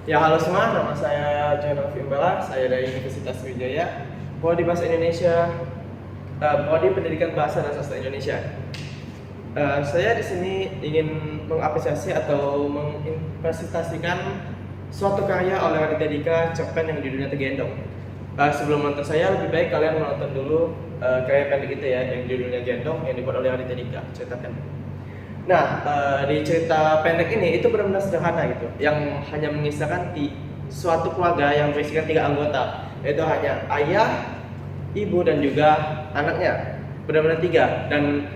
Ya, halo semua, nama saya Jonal Fimbala, saya dari Universitas Wijaya, Prodi Bahasa Indonesia, Prodi Pendidikan Bahasa dan Sastra Indonesia. Saya di sini ingin mengapresiasi atau menginvestasikan suatu karya oleh Raditya Dika, Cerpen yang judulnya Tergendong. Sebelum nonton saya, lebih baik kalian menonton dulu karya pendek itu ya, yang judulnya Gendong, yang dibuat oleh Raditya Dika, cerita pendek. Nah, di cerita pendek ini itu benar-benar sederhana gitu, yang hanya mengisahkan di suatu keluarga yang berisikan 3 anggota, yaitu hanya ayah, ibu dan juga anaknya, benar-benar 3. Dan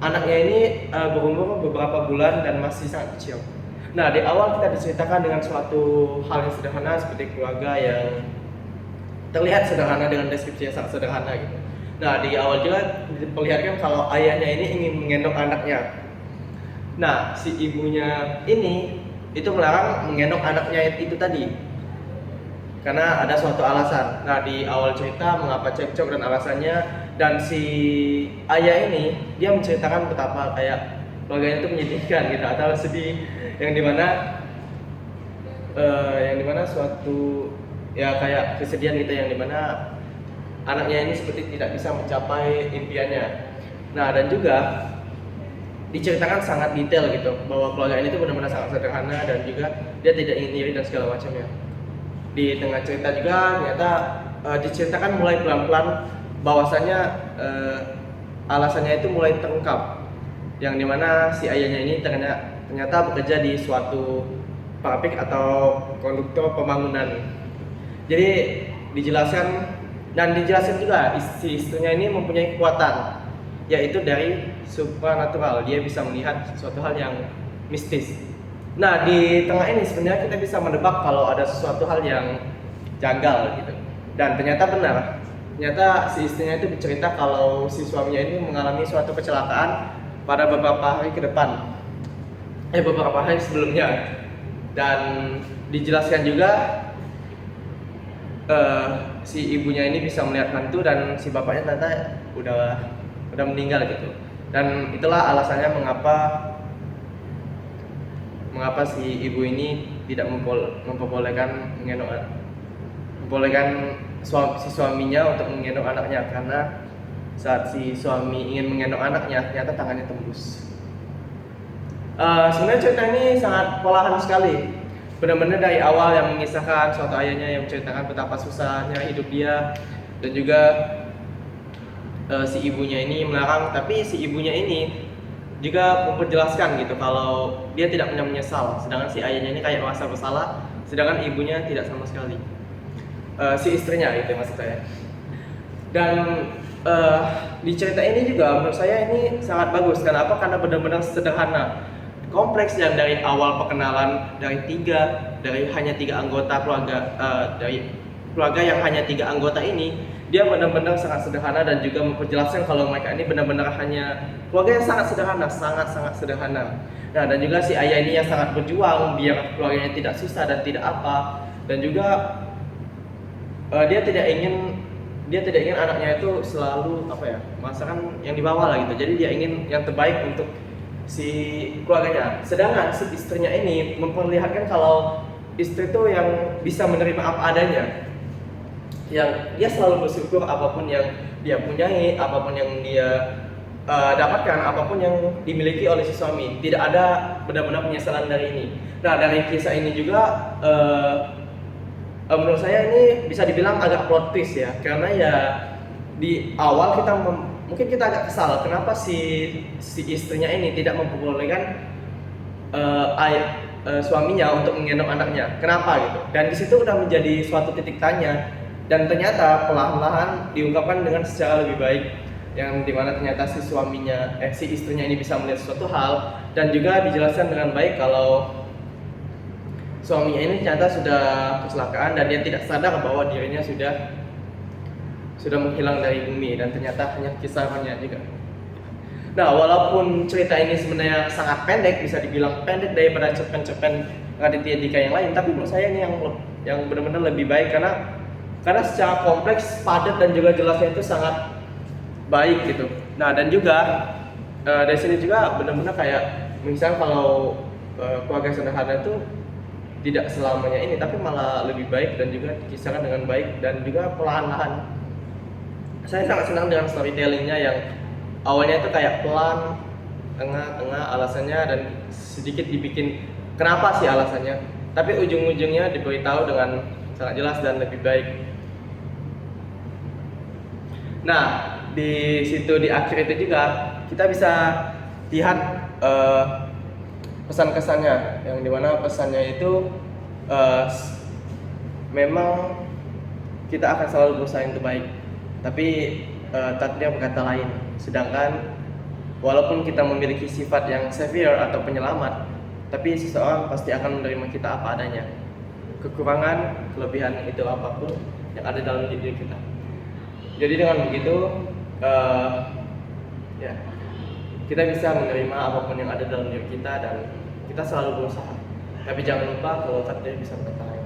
anaknya ini berumur beberapa bulan dan masih sangat kecil. Nah, di awal kita diceritakan dengan suatu hal yang sederhana seperti keluarga yang terlihat sederhana dengan deskripsi yang sangat sederhana gitu. Nah, di awal juga diperlihatkan kalau ayahnya ini ingin menggendong anaknya. Nah, si ibunya ini itu melarang menggendong anaknya itu tadi karena ada suatu alasan. Nah, di awal cerita mengapa cekcok dan alasannya, dan si ayah ini dia menceritakan betapa kayak keluarganya itu menyedihkan gitu atau sedih, yang dimana suatu ya kayak kesedihan gitu, yang dimana anaknya ini seperti tidak bisa mencapai impiannya. Nah, dan juga diceritakan sangat detail gitu bahwa keluarga ini tuh benar-benar sangat sederhana dan juga dia tidak ingin iri dan segala macamnya. Di tengah cerita juga ternyata diceritakan mulai pelan-pelan bahwasannya alasannya itu mulai terungkap, yang dimana si ayahnya ini ternyata bekerja di suatu pabrik atau konduktor pembangunan. Jadi dijelaskan juga si istrinya ini mempunyai kekuatan, yaitu dari supranatural. Dia bisa melihat suatu hal yang mistis. Nah, di tengah ini sebenarnya kita bisa menebak kalau ada sesuatu hal yang janggal gitu. Dan ternyata benar. Ternyata si istrinya itu bercerita kalau si suaminya ini mengalami suatu kecelakaan pada beberapa hari ke depan. Beberapa hari sebelumnya. Dan dijelaskan juga si ibunya ini bisa melihat hantu dan si bapaknya ternyata udah meninggal gitu. Dan itulah alasannya mengapa si ibu ini tidak memperbolehkan si suaminya untuk menggendong anaknya, karena saat si suami ingin menggendong anaknya ternyata tangannya tembus. Sebenarnya cerita ini sangat perlahan sekali, benar-benar dari awal yang mengisahkan suatu ayahnya yang menceritakan betapa susahnya hidup dia, dan juga si ibunya ini melarang, tapi si ibunya ini juga memperjelaskan gitu kalau dia tidak punya menyesal, sedangkan si ayahnya ini kayak merasa bersalah, sedangkan ibunya tidak sama sekali. Si istrinya itu maksud saya. Dan di cerita ini juga menurut saya ini sangat bagus. Kenapa? Karena benar-benar sederhana, kompleks, dan dari awal perkenalan dari hanya 3 anggota keluarga, dari keluarga yang hanya 3 anggota ini, dia benar-benar sangat sederhana dan juga memperjelaskan kalau mereka ini benar-benar hanya keluarga yang sangat sangat sederhana. Nah, dan juga si ayah ini yang sangat berjuang biar keluarganya tidak susah dan tidak apa, dan juga dia tidak ingin anaknya itu selalu merasakan yang di bawah lah gitu. Jadi dia ingin yang terbaik untuk si keluarganya. Sedangkan si istrinya ini memperlihatkan kalau istri itu yang bisa menerima apa adanya, yang dia selalu bersyukur apapun yang dia punyai, apapun yang dia dapatkan, apapun yang dimiliki oleh si suami. Tidak ada benar-benar penyesalan dari ini. Nah, dari kisah ini juga menurut saya ini bisa dibilang agak plot twist ya, karena ya di awal mungkin kita agak kesal kenapa si istrinya ini tidak memperbolehkan suaminya untuk menggendong anaknya, kenapa gitu. Dan di situ udah menjadi suatu titik tanya, dan ternyata perlahan-lahan diungkapkan dengan secara lebih baik, yang dimana ternyata si istrinya ini bisa melihat suatu hal, dan juga dijelaskan dengan baik kalau suaminya ini ternyata sudah kecelakaan dan dia tidak sadar bahwa dirinya sudah menghilang dari bumi, dan ternyata hanya kisahnya juga. Nah, walaupun cerita ini sebenarnya sangat pendek, bisa dibilang pendek daripada cerpen-cerpen Raditya Dika yang lain, tapi menurut saya ini yang benar-benar lebih baik karena secara kompleks, padat, dan juga jelasnya itu sangat baik gitu. Nah, dan juga dari sini juga benar-benar kayak misalnya kalau keluarga sederhana itu tidak selamanya ini, tapi malah lebih baik dan juga dikisahkan dengan baik dan juga perlahan-lahan. Saya sangat senang dengan storytellingnya yang awalnya itu kayak pelan, tengah-tengah alasannya dan sedikit dibikin kenapa sih alasannya, tapi ujung-ujungnya diberitahu dengan sangat jelas dan lebih baik. Nah, di situ di akhir itu juga kita bisa lihat pesan-kesannya, yang dimana pesannya itu memang kita akan selalu berusaha yang terbaik, tapi takdir berkata lain. Sedangkan walaupun kita memiliki sifat yang savior atau penyelamat, tapi seseorang pasti akan menerima kita apa adanya, kekurangan, kelebihan itu apapun yang ada dalam diri kita. Jadi dengan begitu ya kita bisa menerima apapun yang ada dalam diri kita dan kita selalu berusaha. Tapi jangan lupa kalau takdir bisa berkata lain.